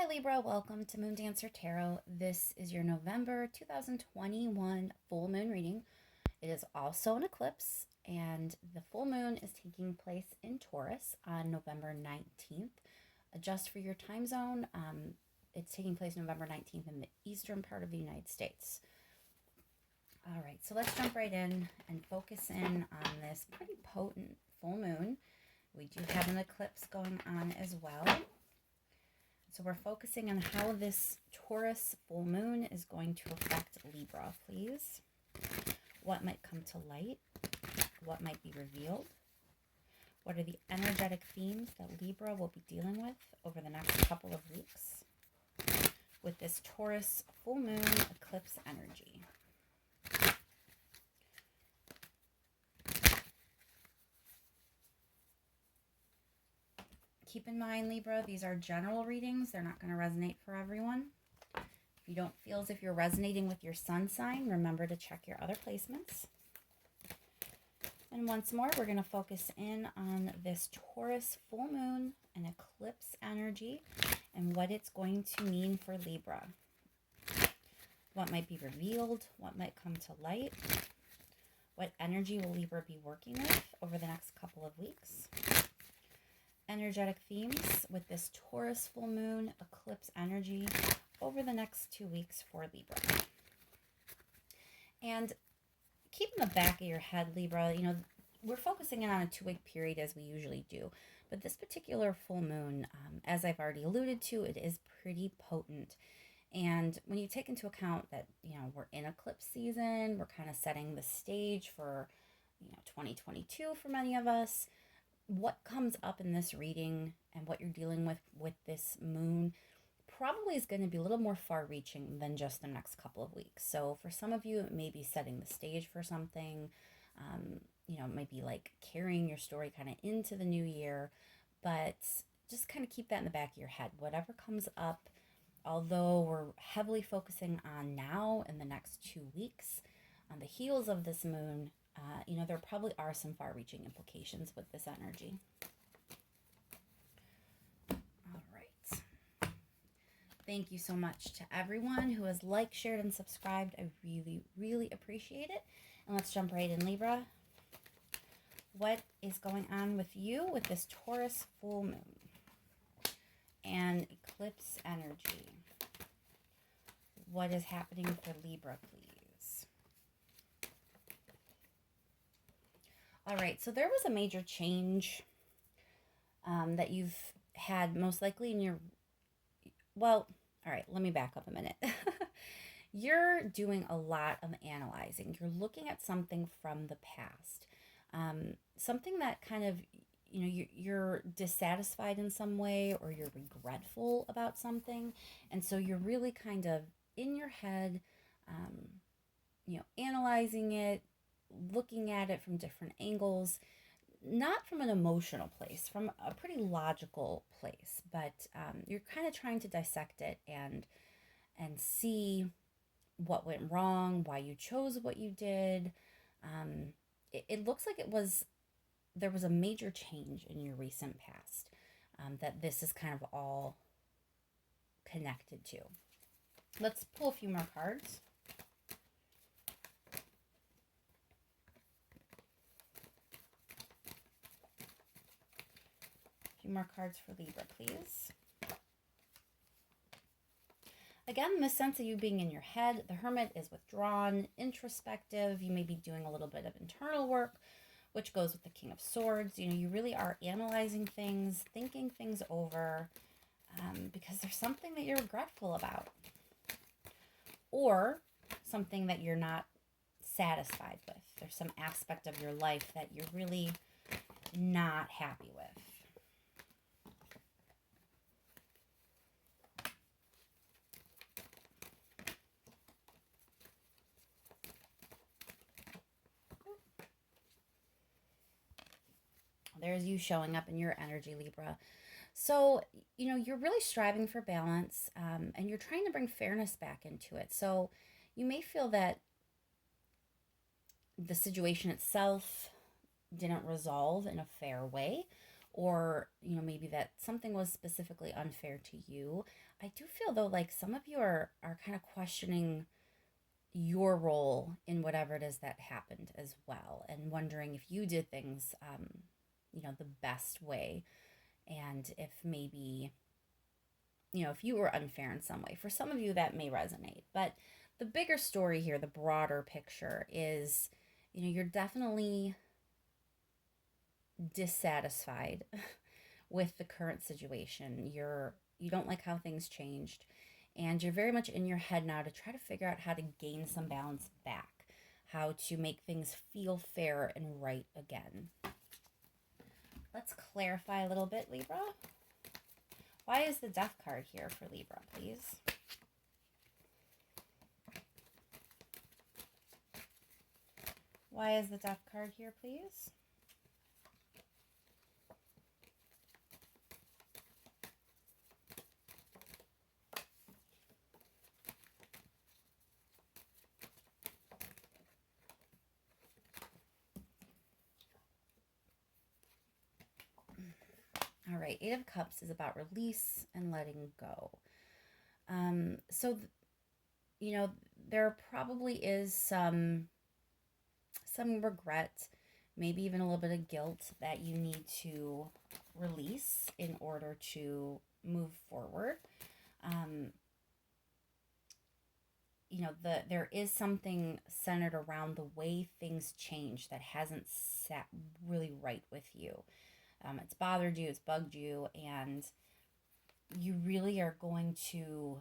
Hi Libra, welcome to Moon Dancer Tarot. This is your November 2021 full moon reading. It is also an eclipse, and the full moon is taking place in Taurus on November 19th. Just for your time zone, it's taking place November 19th in the eastern part of the United States. All right, so let's jump right in and focus in on this pretty potent full moon. We do have an eclipse going on as well. So we're focusing on how this Taurus full moon is going to affect Libra, please. What might come to light? What might be revealed? What are the energetic themes that Libra will be dealing with over the next couple of weeks with this Taurus full moon eclipse energy? Keep in mind, Libra, these are general readings. They're not going to resonate for everyone. If you don't feel as if you're resonating with your sun sign, remember to check your other placements. And once more, we're going to focus in on this Taurus full moon and eclipse energy and what it's going to mean for Libra. What might be revealed? What might come to light? What energy will Libra be working with over the next couple of weeks? Energetic themes with this Taurus full moon eclipse energy over the next 2 weeks for Libra. And keep in the back of your head, Libra, we're focusing in on a 2-week period as we usually do. But this particular full moon, as I've already alluded to, it is pretty potent. And when you take into account that, we're in eclipse season, we're kind of setting the stage for, 2022 for many of us. What comes up in this reading and what you're dealing with this moon probably is going to be a little more far-reaching than just the next couple of weeks. So for some of you, it may be setting the stage for something. It might be like carrying your story kind of into the new year, but just kind of keep that in the back of your head. Whatever comes up, although we're heavily focusing on now in the next 2 weeks, on the heels of this moon, there probably are some far-reaching implications with this energy. All right. Thank you so much to everyone who has liked, shared, and subscribed. I really, really appreciate it. And let's jump right in, Libra. What is going on with you with this Taurus full moon and eclipse energy? What is happening for Libra, please? All right, so there was a major change that you've had most likely in your, all right, let me back up a minute. You're doing a lot of analyzing. You're looking at something from the past, something that kind of, you're dissatisfied in some way or you're regretful about something. And so you're really kind of in your head, analyzing it, looking at it from different angles, not from an emotional place, from a pretty logical place, but you're kind of trying to dissect it and see what went wrong, why you chose what you did. It looks like there was a major change in your recent past that this is kind of all connected to. Let's pull a few more cards. More cards for Libra, please. Again, the sense of you being in your head. The Hermit is withdrawn, introspective. You may be doing a little bit of internal work, which goes with the King of Swords. You really are analyzing things, thinking things over, because there's something that you're regretful about, or something that you're not satisfied with. There's some aspect of your life that you're really not happy with. There's you showing up in your energy, Libra. So, you're really striving for balance, and you're trying to bring fairness back into it. So you may feel that the situation itself didn't resolve in a fair way, or, maybe that something was specifically unfair to you. I do feel though like some of you are kind of questioning your role in whatever it is that happened as well, and wondering if you did things the best way, and if maybe if you were unfair in some way. For some of you, that may resonate. But the bigger story here, the broader picture is, you're definitely dissatisfied with the current situation. You don't like how things changed, and you're very much in your head now to try to figure out how to gain some balance back, how to make things feel fair and right again. Let's clarify a little bit, Libra. Why is the Death card here for Libra, please? Why is the Death card here, please? All right, Eight of Cups is about release and letting go. So, there probably is some regret, maybe even a little bit of guilt that you need to release in order to move forward. There is something centered around the way things change that hasn't sat really right with you. It's bothered you, it's bugged you, and you really are going to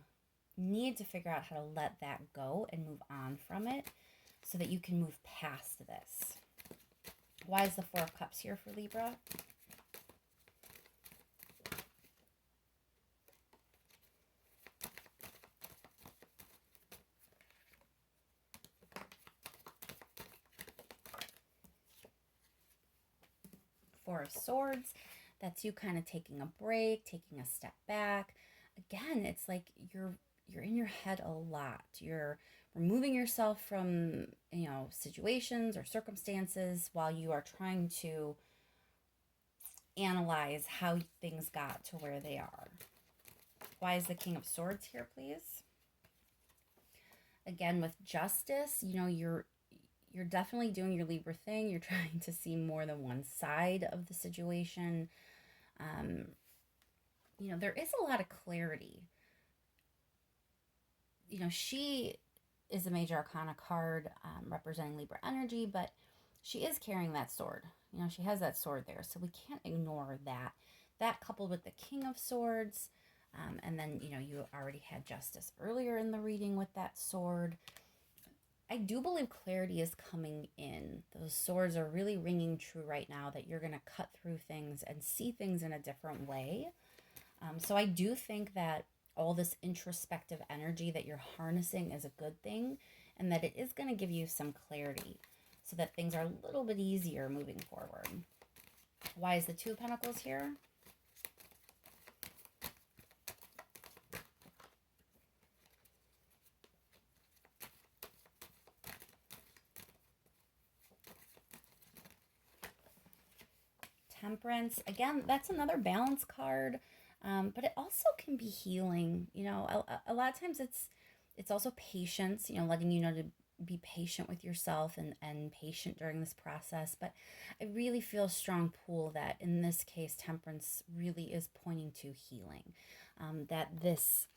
need to figure out how to let that go and move on from it so that you can move past this. Why is the Four of Cups here for Libra? Four of Swords, that's you kind of taking a break, taking a step back. Again, it's like you're in your head a lot. You're removing yourself from, situations or circumstances while you are trying to analyze how things got to where they are. Why is the King of Swords here, please? Again, with Justice, you're definitely doing your Libra thing. You're trying to see more than one side of the situation. There is a lot of clarity. She is a major arcana card representing Libra energy, but she is carrying that sword. She has that sword there, so we can't ignore that. That coupled with the King of Swords, and then, you already had Justice earlier in the reading with that sword. I do believe clarity is coming in. Those swords are really ringing true right now, that you're going to cut through things and see things in a different way. So I do think that all this introspective energy that you're harnessing is a good thing, and that it is going to give you some clarity so that things are a little bit easier moving forward. Why is the Two of Pentacles here? Temperance, again, that's another balance card, but it also can be healing. A lot of times it's also patience, letting you know to be patient with yourself and patient during this process. But I really feel a strong pull that in this case, Temperance really is pointing to healing, that this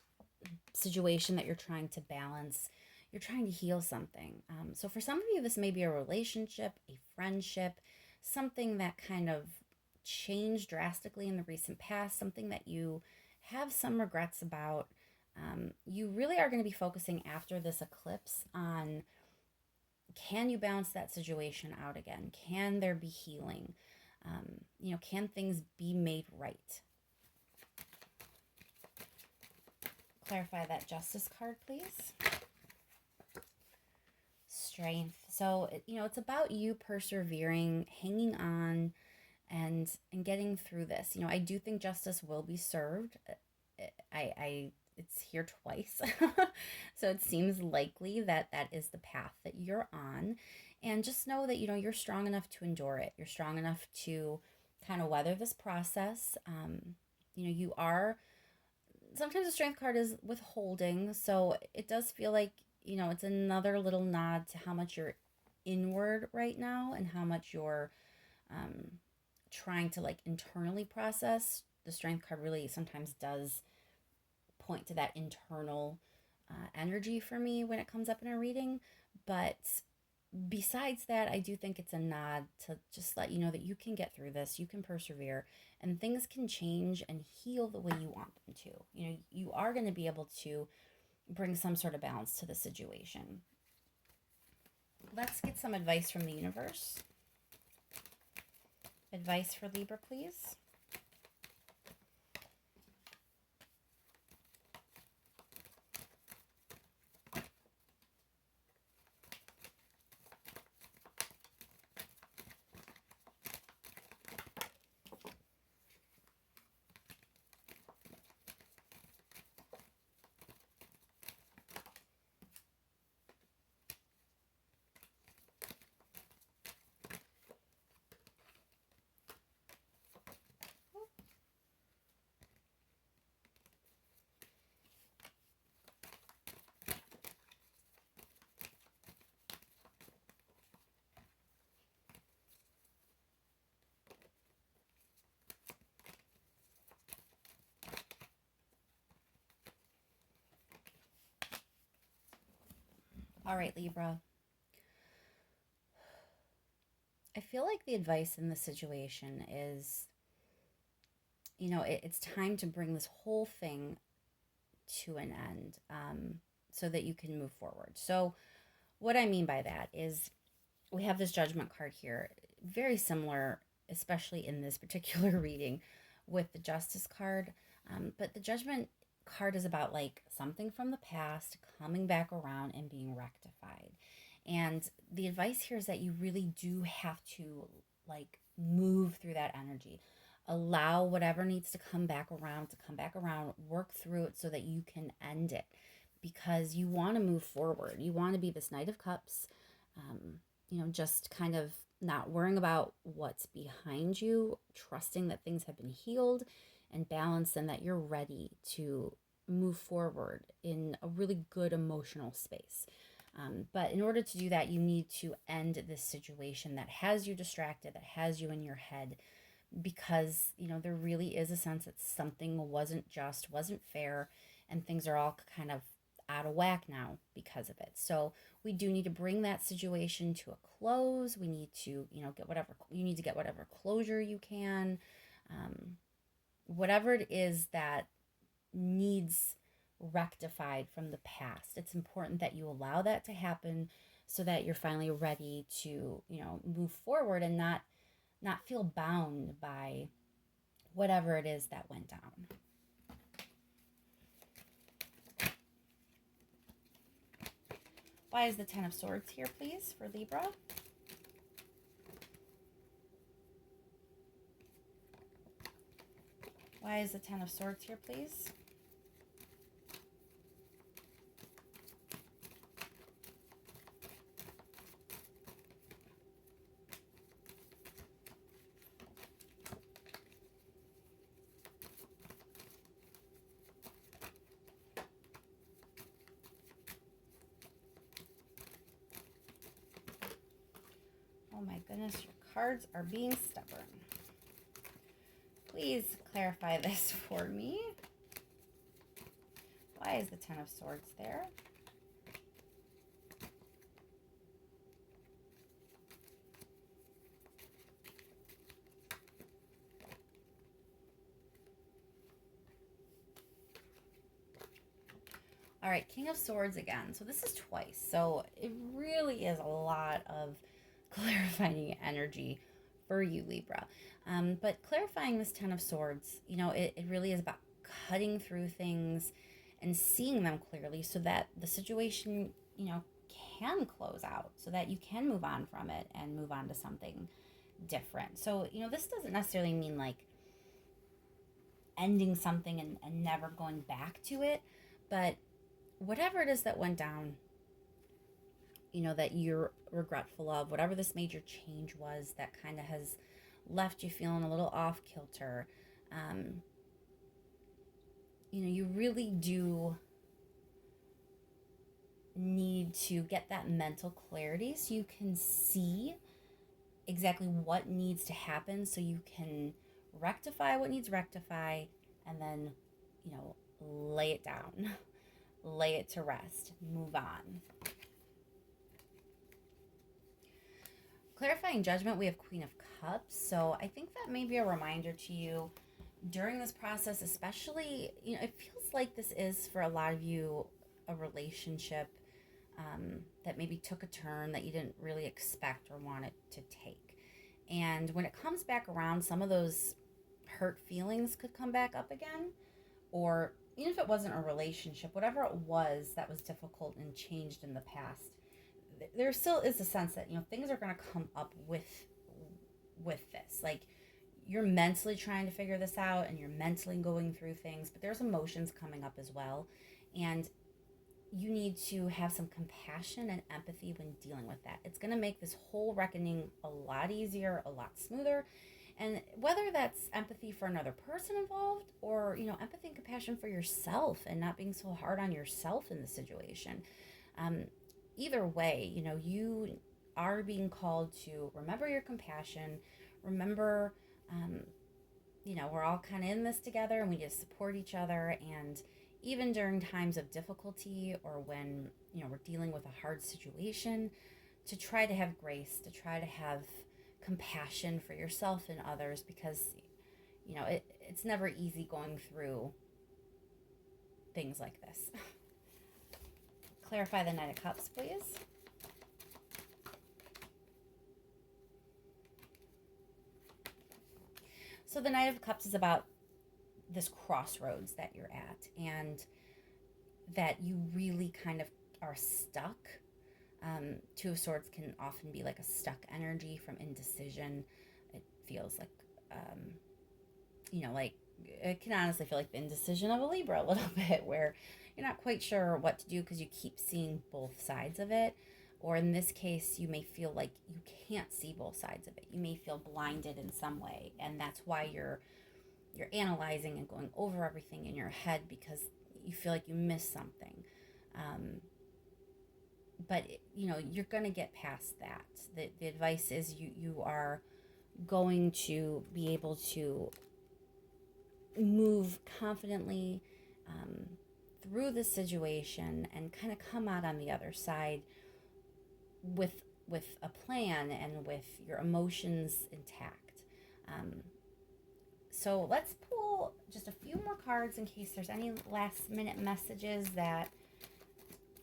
situation that you're trying to balance, you're trying to heal something. So for some of you, this may be a relationship, a friendship, something that kind of changed drastically in the recent past, something that you have some regrets about. You really are going to be focusing after this eclipse on, can you balance that situation out again? Can there be healing? Can things be made right? Clarify that Justice card, please. Strength. So, it's about you persevering, hanging on, and getting through this. I do think justice will be served. It's here twice. So it seems likely that that is the path that you're on. And just know that, you're strong enough to endure it. You're strong enough to kind of weather this process. You are, sometimes the strength card is withholding. So it does feel like, it's another little nod to how much you're inward right now and how much you're trying to like internally process. The strength card really sometimes does point to that internal energy for me when it comes up in a reading. But besides that, I do think it's a nod to just let you know that you can get through this, you can persevere, and things can change and heal the way you want them to. You are going to be able to bring some sort of balance to the situation. Let's get some advice from the universe. Advice for Libra, please. All right, Libra. I feel like the advice in this situation is, it's time to bring this whole thing to an end, so that you can move forward. So what I mean by that is we have this judgment card here, very similar, especially in this particular reading, with the justice card. But the judgment card is about like something from the past coming back around and being rectified. And the advice here is that you really do have to like move through that energy. Allow whatever needs to come back around, work through it so that you can end it, because you want to move forward. You want to be this Knight of Cups, just kind of not worrying about what's behind you, trusting that things have been healed and balanced and that you're ready to move forward in a really good emotional space. But in order to do that, you need to end this situation that has you distracted, that has you in your head, because, there really is a sense that something wasn't just, wasn't fair, and things are all kind of out of whack now because of it. So we do need to bring that situation to a close. We need to, get whatever closure you can. Whatever it is that needs rectified from the past, it's important that you allow that to happen so that you're finally ready to, move forward and not feel bound by whatever it is that went down. Why is the Ten of Swords here, please, for Libra? Why is the Ten of Swords here, please? Oh my goodness, your cards are being stubborn. Please clarify this for me. Why is the Ten of Swords there? All right, King of Swords again. So this is twice. So it really is a lot of clarifying energy for you, Libra. But clarifying this Ten of Swords, it really is about cutting through things and seeing them clearly so that the situation, can close out, so that you can move on from it and move on to something different. So, this doesn't necessarily mean like ending something and never going back to it, but whatever it is that went down, that you're regretful of, whatever this major change was that kind of has left you feeling a little off kilter. You really do need to get that mental clarity so you can see exactly what needs to happen, so you can rectify what needs rectified, and then, lay it down, lay it to rest, move on. Clarifying judgment, we have Queen of Cups. So I think that may be a reminder to you during this process, especially, it feels like this is for a lot of you a relationship that maybe took a turn that you didn't really expect or want it to take. And when it comes back around, some of those hurt feelings could come back up again. Or even if it wasn't a relationship, whatever it was that was difficult and changed in the past, there still is a sense that, things are going to come up with this. Like, you're mentally trying to figure this out and you're mentally going through things, but there's emotions coming up as well. And you need to have some compassion and empathy when dealing with that. It's going to make this whole reckoning a lot easier, a lot smoother. And whether that's empathy for another person involved, or, empathy and compassion for yourself and not being so hard on yourself in the situation. Either way, you are being called to remember your compassion. Remember, we're all kind of in this together and we just support each other. And even during times of difficulty, or when, we're dealing with a hard situation, to try to have grace, to try to have compassion for yourself and others, because, it's never easy going through things like this. Clarify the Knight of Cups, please. So the Knight of Cups is about this crossroads that you're at, and that you really kind of are stuck. Two of Swords can often be like a stuck energy from indecision. It feels like, like it can honestly feel like the indecision of a Libra a little bit, where you're not quite sure what to do because you keep seeing both sides of it. Or in this case, you may feel like you can't see both sides of it. You may feel blinded in some way, and that's why you're analyzing and going over everything in your head, because you feel like you missed something. But you're going to get past that. The advice is you are going to be able to move confidently through the situation and kind of come out on the other side with a plan and with your emotions intact. So let's pull just a few more cards in case there's any last minute messages that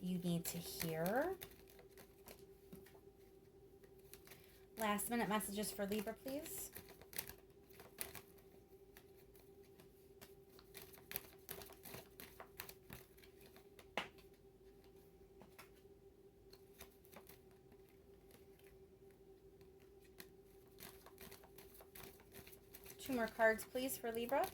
you need to hear. Last minute messages for Libra, please. Two more cards, please, for Libra.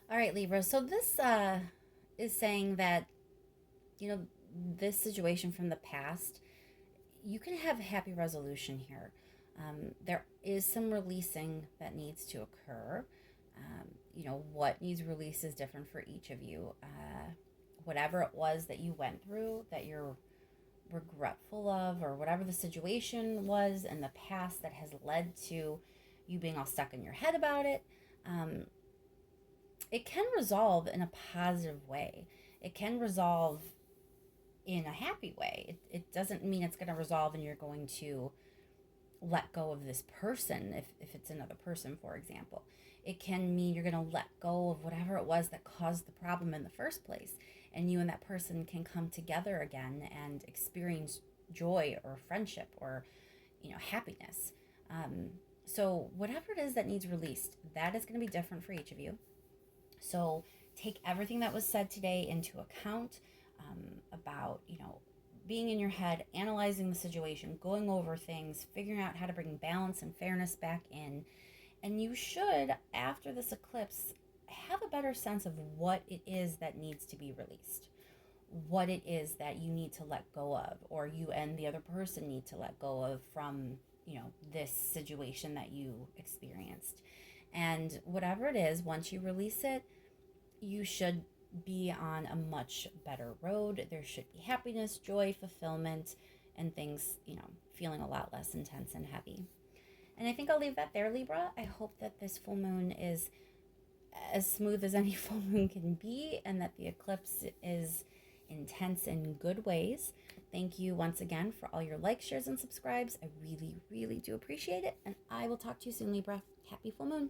All right, Libra. So this is saying that, this situation from the past, you can have a happy resolution here. There is some releasing that needs to occur. What needs release is different for each of you. Whatever it was that you went through that you're regretful of, or whatever the situation was in the past that has led to you being all stuck in your head about it, it can resolve in a positive way. It can resolve in a happy way. It doesn't mean it's going to resolve and you're going to let go of this person, if it's another person, for example. It can mean you're going to let go of whatever it was that caused the problem in the first place. And you and that person can come together again and experience joy or friendship or, happiness. So, whatever it is that needs released, that is going to be different for each of you. So, take everything that was said today into account, about, being in your head, analyzing the situation, going over things, figuring out how to bring balance and fairness back in. And you should, after this eclipse, have a better sense of what it is that needs to be released, what it is that you need to let go of, or you and the other person need to let go of from, this situation that you experienced. And whatever it is, once you release it, you should be on a much better road. There should be happiness, joy, fulfillment, and things, feeling a lot less intense and heavy. And I think I'll leave that there, Libra. I hope that this full moon is as smooth as any full moon can be, and that the eclipse is intense in good ways. Thank you once again for all your likes, shares, and subscribes. I really, really do appreciate it. And I will talk to you soon, Libra. Happy full moon.